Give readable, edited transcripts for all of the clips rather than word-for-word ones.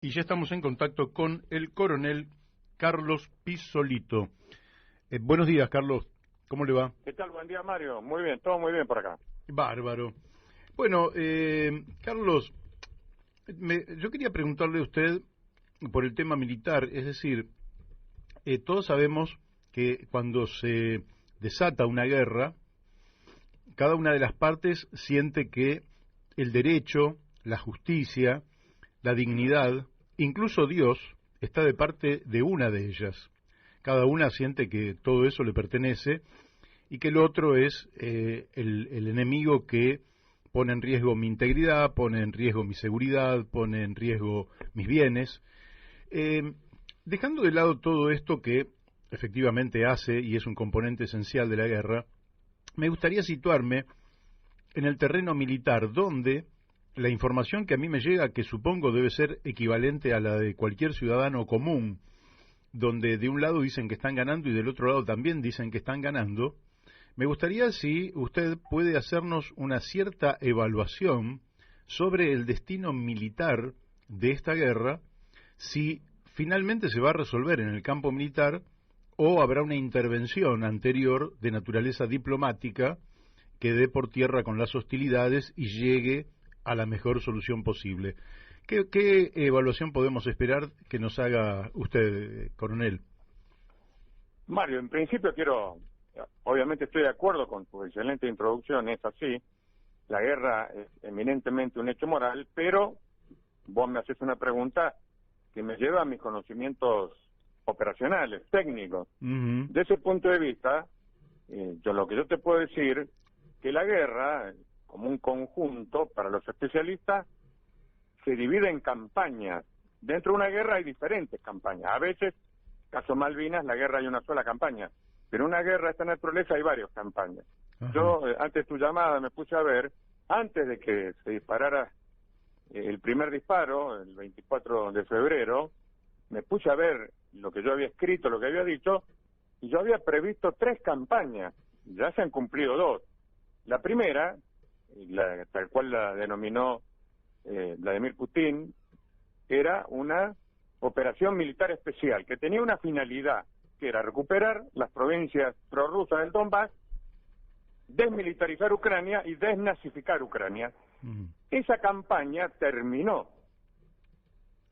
Y ya estamos en contacto con el coronel Carlos Pisolito. Buenos días, Carlos. ¿Cómo le va? ¿Qué tal? Buen día, Mario. Muy bien, todo muy bien por acá. Bárbaro. Bueno, Carlos, yo quería preguntarle a usted por el tema militar. Es decir, todos sabemos que cuando se desata una guerra, cada una de las partes siente que el derecho, la justicia, la dignidad, incluso Dios, está de parte de una de ellas. Cada una siente que todo eso le pertenece y que el otro es el enemigo que pone en riesgo mi integridad, pone en riesgo mi seguridad, pone en riesgo mis bienes. Dejando de lado todo esto que efectivamente hace y es un componente esencial de la guerra, me gustaría situarme en el terreno militar, donde la información que a mí me llega, que supongo debe ser equivalente a la de cualquier ciudadano común, donde de un lado dicen que están ganando y del otro lado también dicen que están ganando, me gustaría si usted puede hacernos una cierta evaluación sobre el destino militar de esta guerra, si finalmente se va a resolver en el campo militar o habrá una intervención anterior de naturaleza diplomática que dé por tierra con las hostilidades y llegue a la mejor solución posible. ¿Qué evaluación podemos esperar que nos haga usted, coronel? Mario, en principio obviamente estoy de acuerdo con tu excelente introducción, es así. La guerra es eminentemente un hecho moral, pero vos me haces una pregunta que me lleva a mis conocimientos operacionales, técnicos. De ese punto de vista, lo que yo te puedo decir, que la guerra, como un conjunto, para los especialistas, se divide en campañas. Dentro de una guerra hay diferentes campañas. A veces, caso Malvinas, la guerra hay una sola campaña. Pero en una guerra de esta naturaleza hay varias campañas. Ajá. Yo, antes de tu llamada, me puse a ver, antes de que se disparara el primer disparo, el 24 de febrero, me puse a ver lo que yo había escrito, lo que había dicho, y yo había previsto 3 campañas. Ya se han cumplido 2. La primera, tal cual la denominó Vladimir Putin, era una operación militar especial que tenía una finalidad, que era recuperar las provincias prorrusas del Donbass, desmilitarizar Ucrania y desnazificar Ucrania. Esa campaña terminó,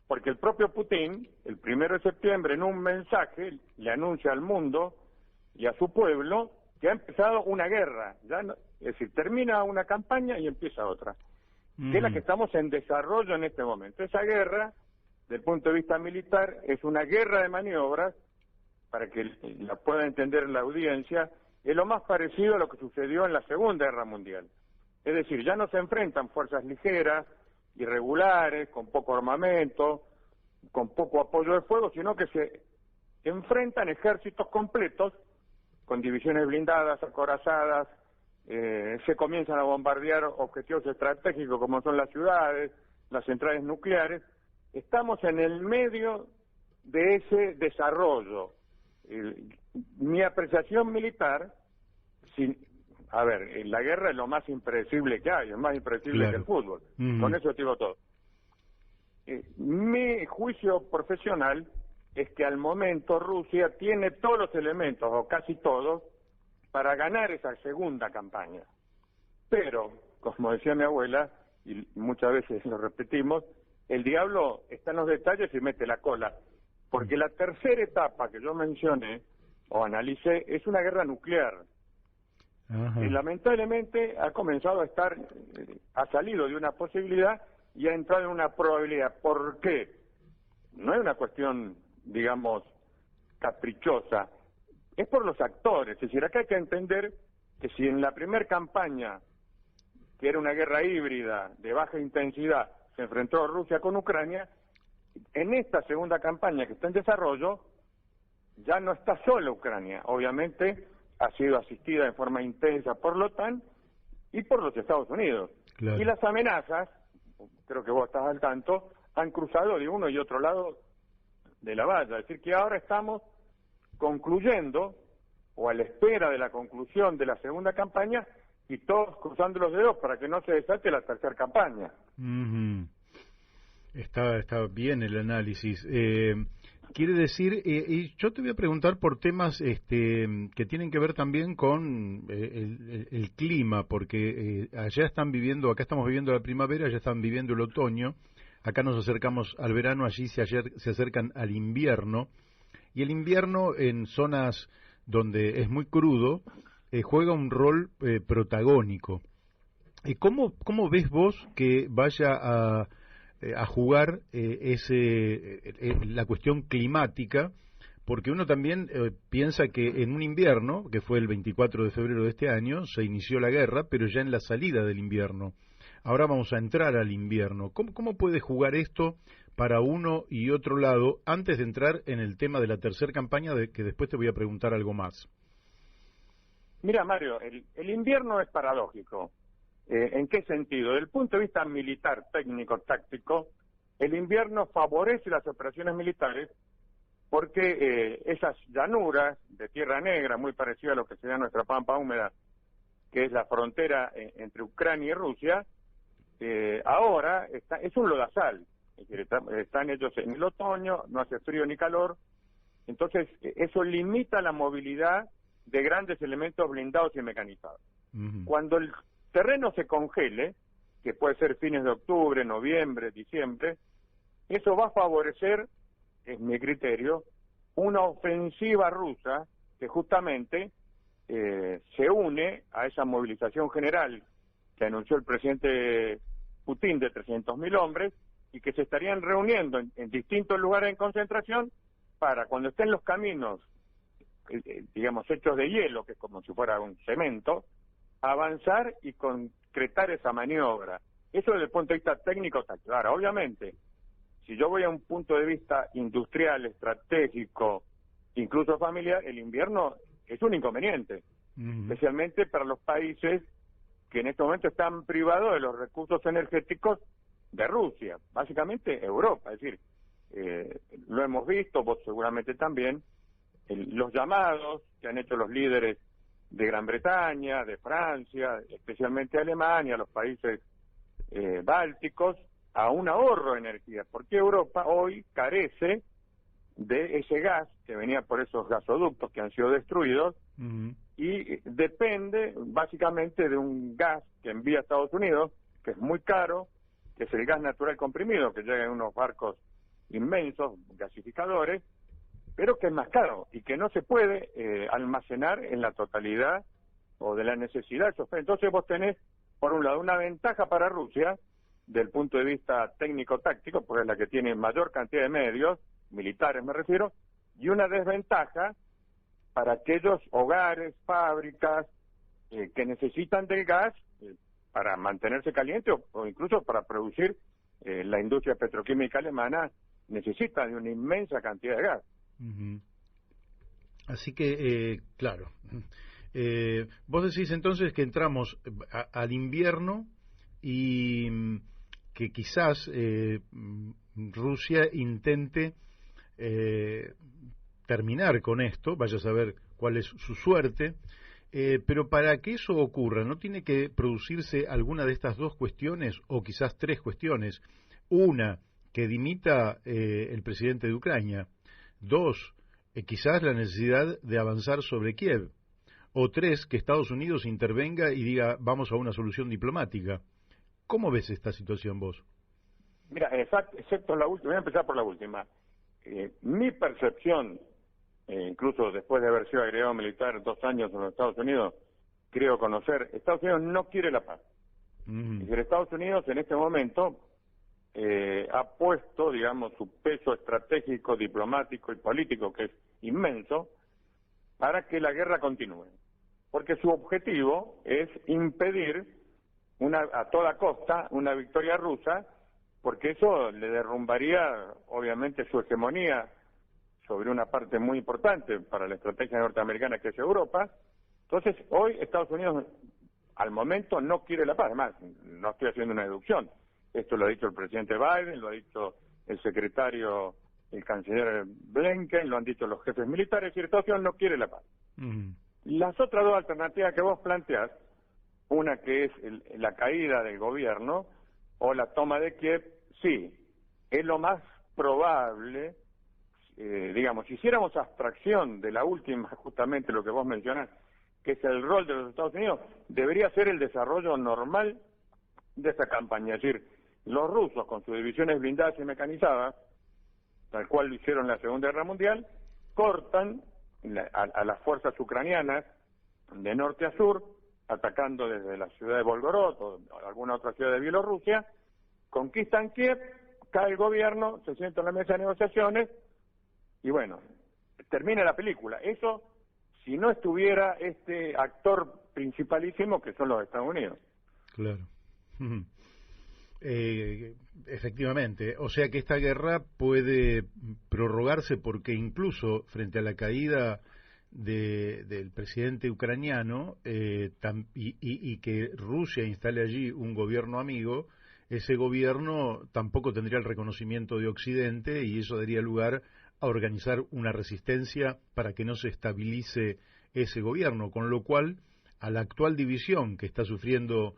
porque el propio Putin, el 1 de septiembre, en un mensaje, le anuncia al mundo y a su pueblo que ha empezado una guerra. Es decir, termina una campaña y empieza otra, que es la que estamos en desarrollo en este momento. Esa guerra, desde el punto de vista militar, es una guerra de maniobras, para que la pueda entender la audiencia, es lo más parecido a lo que sucedió en la Segunda Guerra Mundial. Es decir, ya no se enfrentan fuerzas ligeras, irregulares, con poco armamento, con poco apoyo de fuego, sino que se enfrentan ejércitos completos, con divisiones blindadas, acorazadas, se comienzan a bombardear objetivos estratégicos como son las ciudades, las centrales nucleares. Estamos en el medio de ese desarrollo. Mi apreciación militar, la guerra es lo más impredecible que hay, es más impredecible que el fútbol. Con eso te digo todo. Mi juicio profesional es que al momento Rusia tiene todos los elementos, o casi todos, para ganar esa segunda campaña. Pero, como decía mi abuela, y muchas veces lo repetimos, el diablo está en los detalles y mete la cola. Porque la tercera etapa que yo mencioné, o analicé, es una guerra nuclear. Y lamentablemente ha comenzado ha salido de una posibilidad y ha entrado en una probabilidad. ¿Por qué? No es una cuestión, digamos, caprichosa. Es por los actores. Es decir, acá hay que entender que si en la primera campaña, que era una guerra híbrida de baja intensidad, se enfrentó Rusia con Ucrania, en esta segunda campaña que está en desarrollo, ya no está sola Ucrania. Obviamente ha sido asistida en forma intensa por la OTAN y por los Estados Unidos. Claro. Y las amenazas, creo que vos estás al tanto, han cruzado de uno y otro lado de la valla. Es decir, que ahora estamos concluyendo, o a la espera de la conclusión de la segunda campaña, y todos cruzando los dedos para que no se desate la tercera campaña. Está bien el análisis. Quiere decir, y yo te voy a preguntar por temas que tienen que ver también con el clima, porque allá están viviendo, acá estamos viviendo la primavera, allá están viviendo el otoño, acá nos acercamos al verano, allí se acercan al invierno, y el invierno en zonas donde es muy crudo juega un rol protagónico. ¿Cómo ves vos que vaya a jugar la cuestión climática? Porque uno también piensa que en un invierno, que fue el 24 de febrero de este año, se inició la guerra, pero ya en la salida del invierno. Ahora vamos a entrar al invierno. ¿Cómo puede jugar esto para uno y otro lado antes de entrar en el tema de la tercera campaña, de que después te voy a preguntar algo más? Mira, Mario, el invierno es paradójico. ¿En qué sentido? Desde el punto de vista militar, técnico, táctico, el invierno favorece las operaciones militares porque esas llanuras de tierra negra, muy parecidas a lo que sería nuestra pampa húmeda, que es la frontera entre Ucrania y Rusia, ahora es un lodazal. Es decir, están ellos en el otoño, no hace frío ni calor, entonces eso limita la movilidad de grandes elementos blindados y mecanizados. Uh-huh. Cuando el terreno se congele, que puede ser fines de octubre, noviembre, diciembre, eso va a favorecer, es mi criterio, una ofensiva rusa que justamente se une a esa movilización general que anunció el presidente Putin de 300.000 hombres y que se estarían reuniendo en distintos lugares en concentración para cuando estén los caminos, digamos, hechos de hielo, que es como si fuera un cemento, avanzar y concretar esa maniobra. Eso desde el punto de vista técnico está claro. Obviamente, si yo voy a un punto de vista industrial, estratégico, incluso familiar, el invierno es un inconveniente, especialmente para los países que en este momento están privados de los recursos energéticos de Rusia, básicamente Europa. Es decir, lo hemos visto, vos seguramente también, los llamados que han hecho los líderes de Gran Bretaña, de Francia, especialmente Alemania, los países bálticos, a un ahorro de energía, porque Europa hoy carece de ese gas que venía por esos gasoductos que han sido destruidos y depende básicamente de un gas que envía a Estados Unidos, que es muy caro, que es el gas natural comprimido, que llega en unos barcos inmensos, gasificadores, pero que es más caro y que no se puede almacenar en la totalidad o de la necesidad. Entonces vos tenés, por un lado, una ventaja para Rusia, del punto de vista técnico-táctico, porque es la que tiene mayor cantidad de medios, militares me refiero, y una desventaja para aquellos hogares, fábricas, que necesitan del gas para mantenerse caliente o incluso para producir. La industria petroquímica alemana necesita de una inmensa cantidad de gas. Uh-huh. Así que, claro, vos decís entonces que entramos al invierno y que quizás Rusia intente terminar con esto, vaya a saber cuál es su suerte, pero para que eso ocurra, ¿no tiene que producirse alguna de estas dos cuestiones o quizás tres cuestiones? Una, que dimita el presidente de Ucrania. Dos, quizás la necesidad de avanzar sobre Kiev. O tres, que Estados Unidos intervenga y diga vamos a una solución diplomática. ¿Cómo ves esta situación vos? Mira, excepto la última, voy a empezar por la última. Mi percepción, incluso después de haber sido agregado militar 2 años en los Estados Unidos, creo conocer, Estados Unidos no quiere la paz. Es decir, Estados Unidos en este momento ha puesto, digamos, su peso estratégico, diplomático y político, que es inmenso, para que la guerra continúe. Porque su objetivo es impedir a toda costa una victoria rusa, porque eso le derrumbaría, obviamente, su hegemonía sobre una parte muy importante para la estrategia norteamericana, que es Europa. Entonces, hoy Estados Unidos, al momento, no quiere la paz. Además, no estoy haciendo una deducción. Esto lo ha dicho el presidente Biden, lo ha dicho el secretario, el canciller Blinken, lo han dicho los jefes militares, y Estados Unidos no quiere la paz. Las otras dos alternativas que vos planteás, una que es la caída del gobierno o la toma de Kiev, sí, es lo más probable, digamos, si hiciéramos abstracción de la última, justamente lo que vos mencionás, que es el rol de los Estados Unidos, debería ser el desarrollo normal de esta campaña. Es decir, los rusos con sus divisiones blindadas y mecanizadas, tal cual lo hicieron en la Segunda Guerra Mundial, cortan a las fuerzas ucranianas de norte a sur, atacando desde la ciudad de Volgorod o alguna otra ciudad de Bielorrusia, conquistan Kiev, cae el gobierno, se sienta en la mesa de negociaciones y bueno, termina la película. Eso si no estuviera este actor principalísimo que son los Estados Unidos. Claro. Efectivamente, o sea que esta guerra puede prorrogarse porque incluso frente a la caída del presidente ucraniano y que Rusia instale allí un gobierno amigo, ese gobierno tampoco tendría el reconocimiento de Occidente y eso daría lugar a organizar una resistencia para que no se estabilice ese gobierno, con lo cual a la actual división que está sufriendo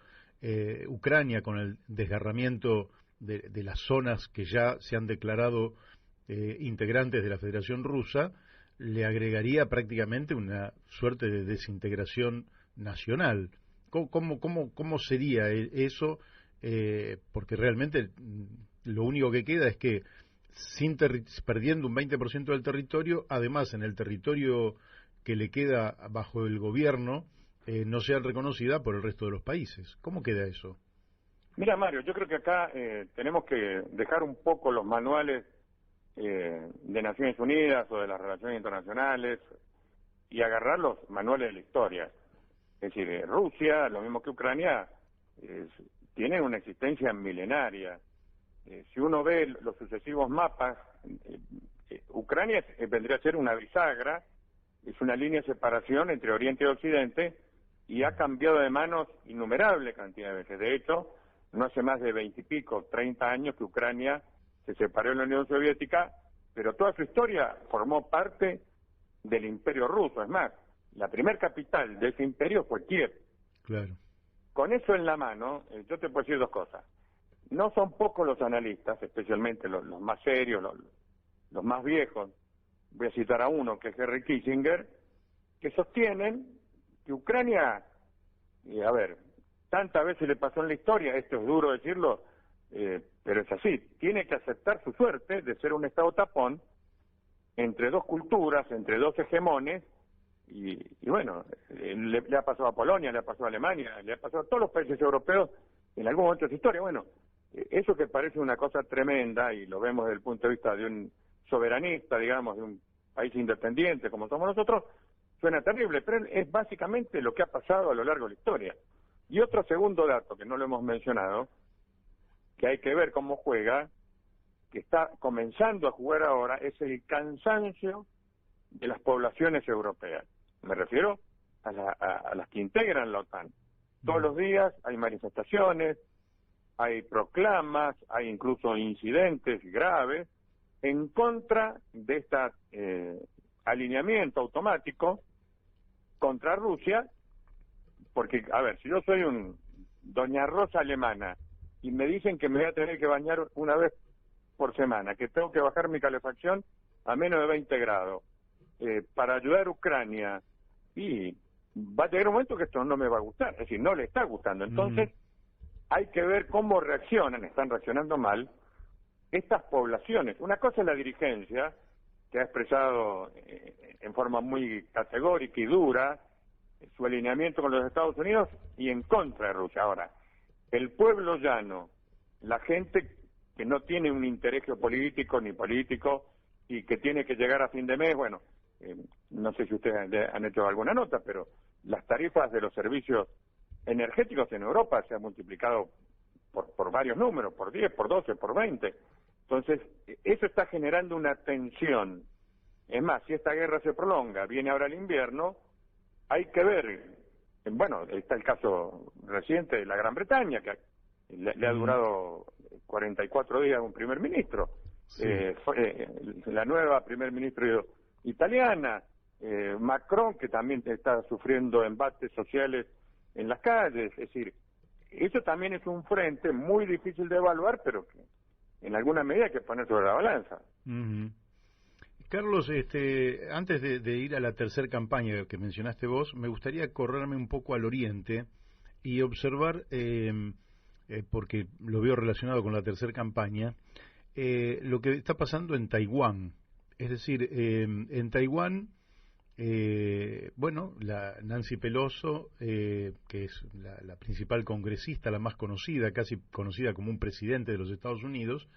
Ucrania con el desgarramiento de las zonas que ya se han declarado integrantes de la Federación Rusa, le agregaría prácticamente una suerte de desintegración nacional. ¿Cómo sería eso? Porque realmente lo único que queda es que perdiendo un 20% del territorio, además en el territorio que le queda bajo el gobierno, no sea reconocida por el resto de los países. ¿Cómo queda eso? Mira, Mario, yo creo que acá tenemos que dejar un poco los manuales de Naciones Unidas o de las relaciones internacionales y agarrar los manuales de la historia. Es decir, Rusia, lo mismo que Ucrania, tiene una existencia milenaria. Si uno ve los sucesivos mapas, Ucrania vendría a ser una bisagra, es una línea de separación entre Oriente y Occidente, y ha cambiado de manos innumerable cantidad de veces. De hecho, no hace más de 20 y pico, 30 años que Ucrania se separó de la Unión Soviética, pero toda su historia formó parte del Imperio Ruso. Es más, la primer capital de ese imperio fue Kiev. Claro. Con eso en la mano, yo te puedo decir dos cosas. No son pocos los analistas, especialmente los más serios, los más viejos. Voy a citar a uno, que es Henry Kissinger, que sostienen que Ucrania, a ver, tantas veces le pasó en la historia, esto es duro decirlo, pero es así, tiene que aceptar su suerte de ser un estado tapón entre dos culturas, entre dos hegemones, y bueno, le ha pasado a Polonia, le ha pasado a Alemania, le ha pasado a todos los países europeos en algún momento de su historia. Bueno, eso que parece una cosa tremenda, y lo vemos desde el punto de vista de un soberanista, digamos, de un país independiente como somos nosotros, suena terrible, pero es básicamente lo que ha pasado a lo largo de la historia. Y otro segundo dato que no lo hemos mencionado, que hay que ver cómo juega, que está comenzando a jugar ahora, es el cansancio de las poblaciones europeas. Me refiero a las que integran la OTAN. Todos los días hay manifestaciones, hay proclamas, hay incluso incidentes graves en contra de este alineamiento automático contra Rusia, porque, a ver, si yo soy un Doña Rosa alemana y me dicen que me voy a tener que bañar una vez por semana, que tengo que bajar mi calefacción a menos de 20 grados para ayudar a Ucrania, y va a llegar un momento que esto no me va a gustar, es decir, no le está gustando. Entonces, hay que ver cómo reaccionan, están reaccionando mal, estas poblaciones. Una cosa es la dirigencia, que ha expresado en forma muy categórica y dura su alineamiento con los Estados Unidos y en contra de Rusia. Ahora, el pueblo llano, la gente que no tiene un interés geopolítico ni político y que tiene que llegar a fin de mes, bueno, no sé si ustedes han hecho alguna nota, pero las tarifas de los servicios energéticos en Europa se han multiplicado por varios números, por 10, por 12, por 20. Entonces, eso está generando una tensión. Es más, si esta guerra se prolonga, viene ahora el invierno, hay que ver, bueno, está el caso reciente de la Gran Bretaña, que le ha durado 44 días un primer ministro. Sí. La nueva primer ministro italiana, Macron, que también está sufriendo embates sociales en las calles. Es decir, eso también es un frente muy difícil de evaluar, pero en alguna medida hay que poner sobre la balanza. Ujú. Carlos, antes de ir a la tercera campaña que mencionaste vos, me gustaría correrme un poco al oriente y observar, porque lo veo relacionado con la tercera campaña, lo que está pasando en Taiwán. Es decir, en Taiwán, bueno, la Nancy Pelosi, que es la principal congresista, la más conocida, casi conocida como un presidente de los Estados Unidos,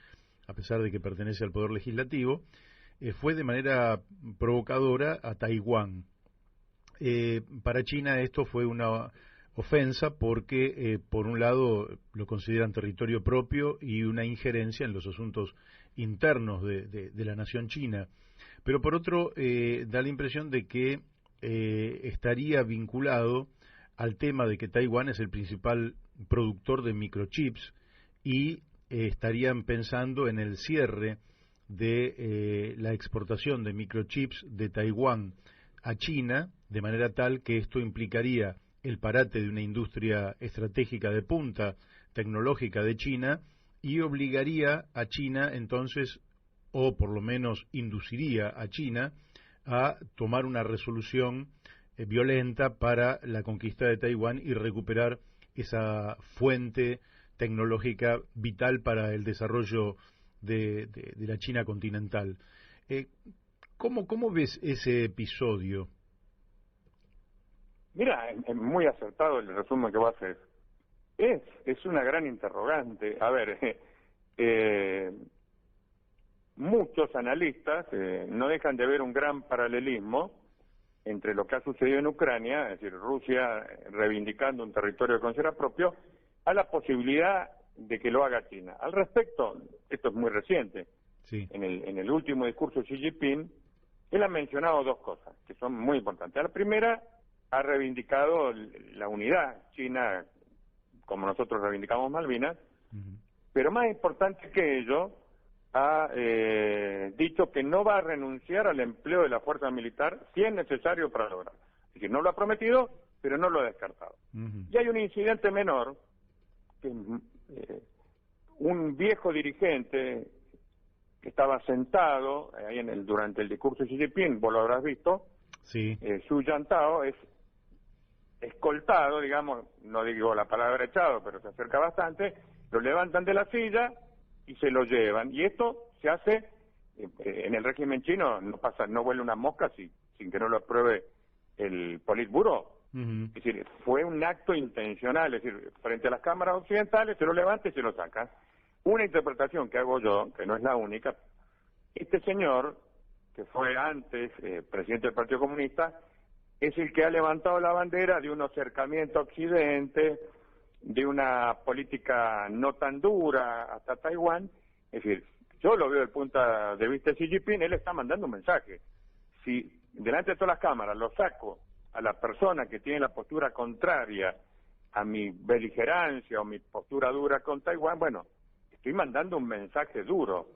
a pesar de que pertenece al Poder Legislativo, fue de manera provocadora a Taiwán. Para China esto fue una ofensa porque, por un lado, lo consideran territorio propio y una injerencia en los asuntos internos de la nación china. Pero por otro, da la impresión de que estaría vinculado al tema de que Taiwán es el principal productor de microchips y estarían pensando en el cierre de la exportación de microchips de Taiwán a China, de manera tal que esto implicaría el parate de una industria estratégica de punta tecnológica de China y obligaría a China entonces, o por lo menos induciría a China a tomar una resolución violenta para la conquista de Taiwán y recuperar esa fuente tecnológica vital para el desarrollo de la China continental. ¿Cómo ves ese episodio? Mira, es muy acertado el resumen que vos haces. Es una gran interrogante. A ver, muchos analistas no dejan de ver un gran paralelismo entre lo que ha sucedido en Ucrania, es decir, Rusia reivindicando un territorio de consideración propio, a la posibilidad de que lo haga China. Al respecto, esto es muy reciente, Sí. en el último discurso de Xi Jinping, él ha mencionado dos cosas que son muy importantes. La primera, ha reivindicado la unidad China, como nosotros reivindicamos Malvinas, pero más importante que ello, ha dicho que no va a renunciar al empleo de la fuerza militar si es necesario para lograrlo. Es decir, no lo ha prometido, pero no lo ha descartado. Y hay un incidente menor, que un viejo dirigente que estaba sentado ahí durante el discurso de Xi Jinping, vos lo habrás visto, Sí. Xu Yantao es escoltado, digamos, no digo la palabra echado, pero se acerca bastante, lo levantan de la silla y se lo llevan. Y esto se hace, en el régimen chino no vuela una mosca sin que no lo apruebe el Politburo. Es decir, fue un acto intencional, es decir, frente a las cámaras occidentales se lo levanta y se lo saca. Una interpretación que hago yo, que no es la única, este señor, que fue antes presidente del Partido Comunista, es el que ha levantado la bandera de un acercamiento a Occidente, de una política no tan dura hasta Taiwán. Es decir, yo lo veo desde el punto de vista de Xi Jinping, él está mandando un mensaje. Si delante de todas las cámaras lo saco a la persona que tiene la postura contraria a mi beligerancia o mi postura dura con Taiwán, bueno, estoy mandando un mensaje duro.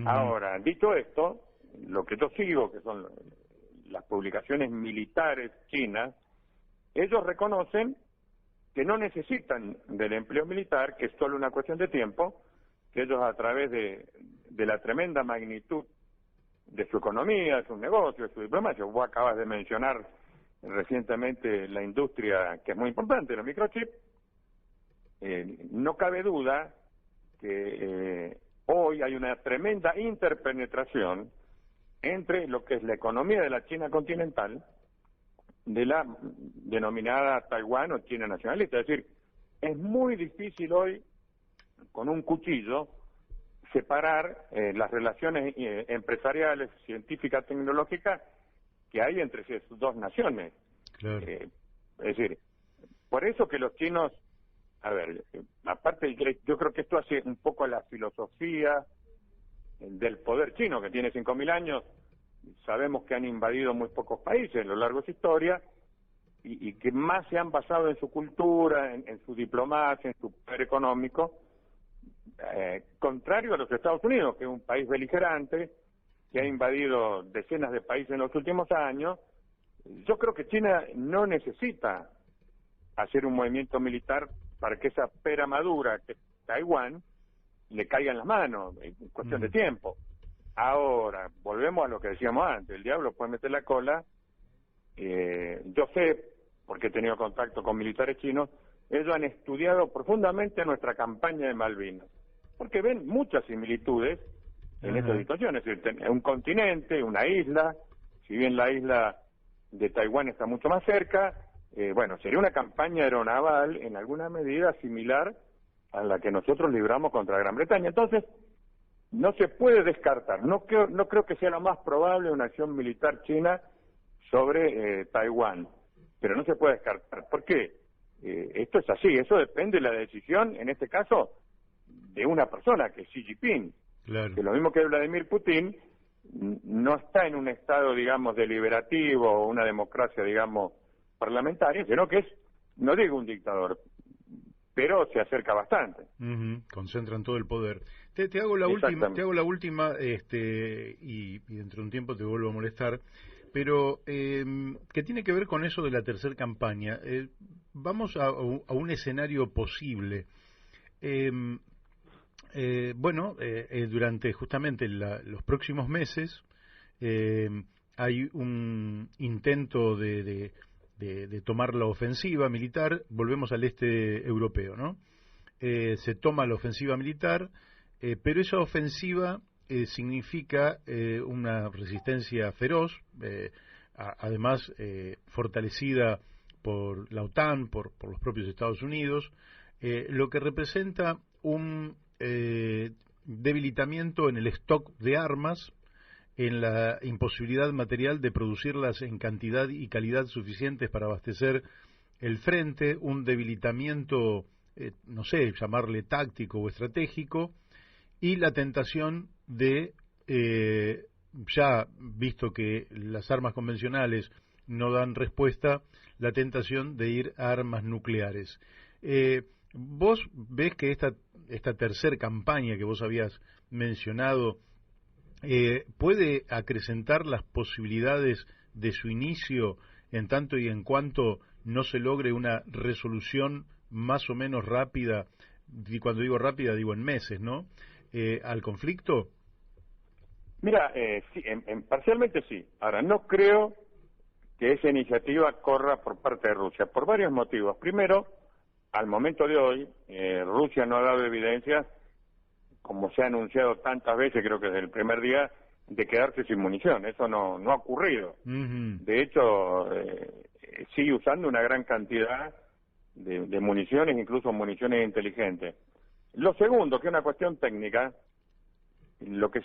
Ahora, dicho esto, lo que yo sigo, que son las publicaciones militares chinas, ellos reconocen que no necesitan del empleo militar, que es solo una cuestión de tiempo, que ellos a través de la tremenda magnitud de su economía, de sus negocios, de su diplomacia, vos acabas de mencionar recientemente la industria que es muy importante, los microchips, no cabe duda que hoy hay una tremenda interpenetración entre lo que es la economía de la China continental, de la denominada Taiwán o China nacionalista. Es decir, es muy difícil hoy, con un cuchillo, separar las relaciones empresariales, científicas, tecnológicas que hay entre esas dos naciones. Claro. Es decir, por eso que los chinos, a ver, aparte yo creo que esto hace un poco a la filosofía del poder chino, que tiene 5.000 años, sabemos que han invadido muy pocos países a lo largo de su historia, y que más se han basado en su cultura, en su diplomacia, en su poder económico, contrario a los Estados Unidos, que es un país beligerante, que ha invadido decenas de países en los últimos años. Yo creo que China no necesita hacer un movimiento militar para que esa pera madura, que es Taiwán, le caiga en las manos, es cuestión de tiempo. Ahora, volvemos a lo que decíamos antes, el diablo puede meter la cola. Yo sé, porque he tenido contacto con militares chinos, ellos han estudiado profundamente nuestra campaña de Malvinas, porque ven muchas similitudes en estas situaciones. Un continente, una isla, si bien la isla de Taiwán está mucho más cerca, bueno, sería una campaña aeronaval en alguna medida similar a la que nosotros libramos contra Gran Bretaña. Entonces, no se puede descartar, no creo que sea lo más probable una acción militar china sobre Taiwán, pero no se puede descartar. ¿Por qué? Esto es así, eso depende de la decisión, en este caso, de una persona, que es Xi Jinping. Claro. Que lo mismo que Vladimir Putin no está en un estado, digamos, deliberativo o una democracia, digamos, parlamentaria, sino que es, no digo un dictador, pero se acerca bastante. Concentran todo el poder. Te hago la última, y dentro de un tiempo te vuelvo a molestar, pero que tiene que ver con eso de la tercera campaña. Vamos a un escenario posible. Durante justamente los próximos meses hay un intento de tomar la ofensiva militar. Volvemos al este europeo, ¿no? Se toma la ofensiva militar, pero esa ofensiva significa una resistencia feroz, además fortalecida por la OTAN, por los propios Estados Unidos, lo que representa un debilitamiento en el stock de armas, en la imposibilidad material de producirlas en cantidad y calidad suficientes para abastecer el frente, un debilitamiento, no sé, llamarle táctico o estratégico, y la tentación de, ya visto que las armas convencionales no dan respuesta, la tentación de ir a armas nucleares. ¿Vos ves que esta tercera campaña que vos habías mencionado puede acrecentar las posibilidades de su inicio en tanto y en cuanto no se logre una resolución más o menos rápida, y cuando digo rápida digo en meses, ¿no?, al conflicto? Mira, sí, parcialmente sí. Ahora, no creo que esa iniciativa corra por parte de Rusia, por varios motivos. Primero, al momento de hoy, Rusia no ha dado evidencias, como se ha anunciado tantas veces, creo que desde el primer día, de quedarse sin munición. Eso no ha ocurrido. De hecho, sigue usando una gran cantidad de municiones, incluso municiones inteligentes. Lo segundo, que es una cuestión técnica, lo que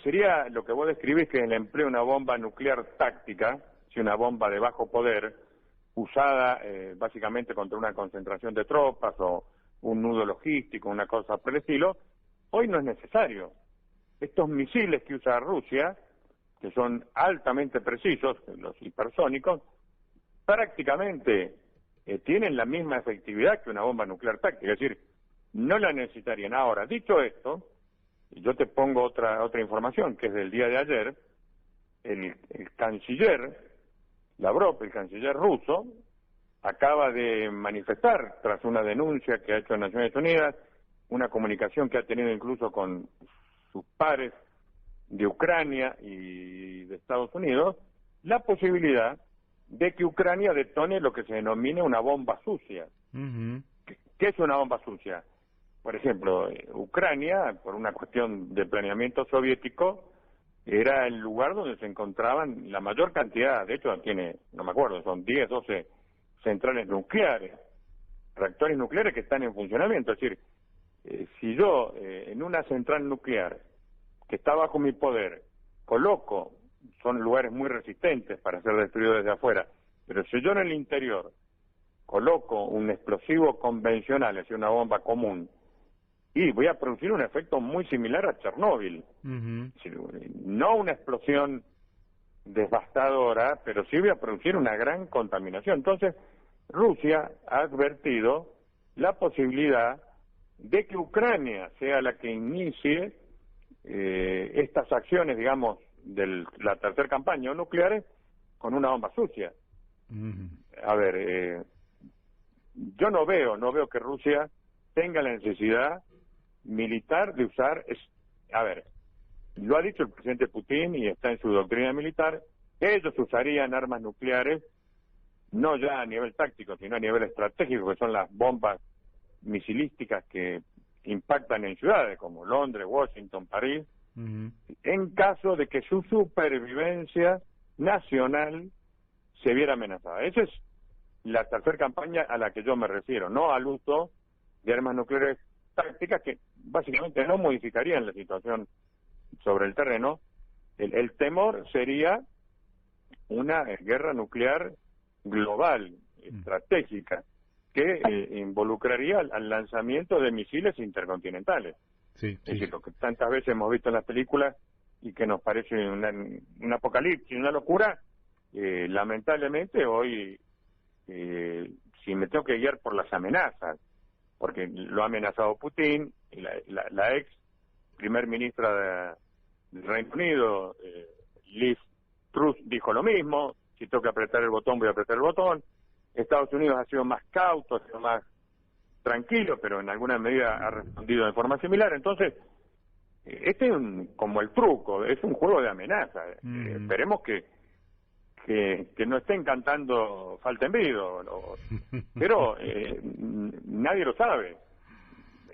vos describís, que es el empleo de una bomba nuclear táctica, si una bomba de bajo poder, usada básicamente contra una concentración de tropas o un nudo logístico, una cosa por el estilo, hoy no es necesario. Estos misiles que usa Rusia, que son altamente precisos, los hipersónicos, prácticamente tienen la misma efectividad que una bomba nuclear táctica, es decir, no la necesitarían. Ahora, dicho esto, yo te pongo otra información, que es del día de ayer. El canciller Lavrov, el canciller ruso, acaba de manifestar, tras una denuncia que ha hecho en Naciones Unidas, una comunicación que ha tenido incluso con sus pares de Ucrania y de Estados Unidos, la posibilidad de que Ucrania detone lo que se denomina una bomba sucia. ¿Qué es una bomba sucia? Por ejemplo, Ucrania, por una cuestión de planeamiento soviético, era el lugar donde se encontraban la mayor cantidad, de hecho tiene, no me acuerdo, son 10, 12 centrales nucleares, reactores nucleares que están en funcionamiento. Es decir, si yo en una central nuclear que está bajo mi poder coloco, son lugares muy resistentes para ser destruidos desde afuera, pero si yo en el interior coloco un explosivo convencional, es decir, una bomba común, y voy a producir un efecto muy similar a Chernóbil. Es decir, no una explosión devastadora, pero sí voy a producir una gran contaminación. Entonces, Rusia ha advertido la posibilidad de que Ucrania sea la que inicie estas acciones, digamos, de la tercera campaña nucleares con una bomba sucia. A ver, yo no veo que Rusia tenga la necesidad militar de usar, a ver, lo ha dicho el presidente Putin y está en su doctrina militar, ellos usarían armas nucleares no ya a nivel táctico, sino a nivel estratégico, que son las bombas misilísticas que impactan en ciudades como Londres, Washington, París, en caso de que su supervivencia nacional se viera amenazada. Esa es la tercera campaña a la que yo me refiero, no al uso de armas nucleares tácticas que básicamente no modificarían la situación sobre el terreno. El temor sería una guerra nuclear global, estratégica, que involucraría al lanzamiento de misiles intercontinentales. Sí, es decir, lo que tantas veces hemos visto en las películas y que nos parece un apocalipsis, una locura, lamentablemente hoy, si me tengo que guiar por las amenazas, porque lo ha amenazado Putin, y la ex primer ministra del Reino Unido, Liz Truss, dijo lo mismo: si tengo que apretar el botón, voy a apretar el botón. Estados Unidos ha sido más cauto, ha sido más tranquilo, pero en alguna medida ha respondido de forma similar. Entonces, este es como el truco, es un juego de amenaza. Esperemos que no estén cantando Falta Envido, pero nadie lo sabe.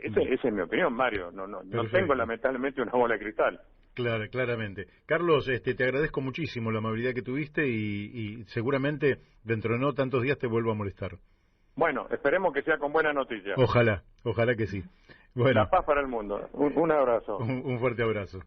Esa es mi opinión, Mario. No tengo lamentablemente una bola de cristal. Claro, claramente. Carlos, te agradezco muchísimo la amabilidad que tuviste y seguramente dentro de no tantos días te vuelvo a molestar. Bueno, esperemos que sea con buena noticia. Ojalá que sí. Bueno, la paz para el mundo. Un abrazo. Un fuerte abrazo.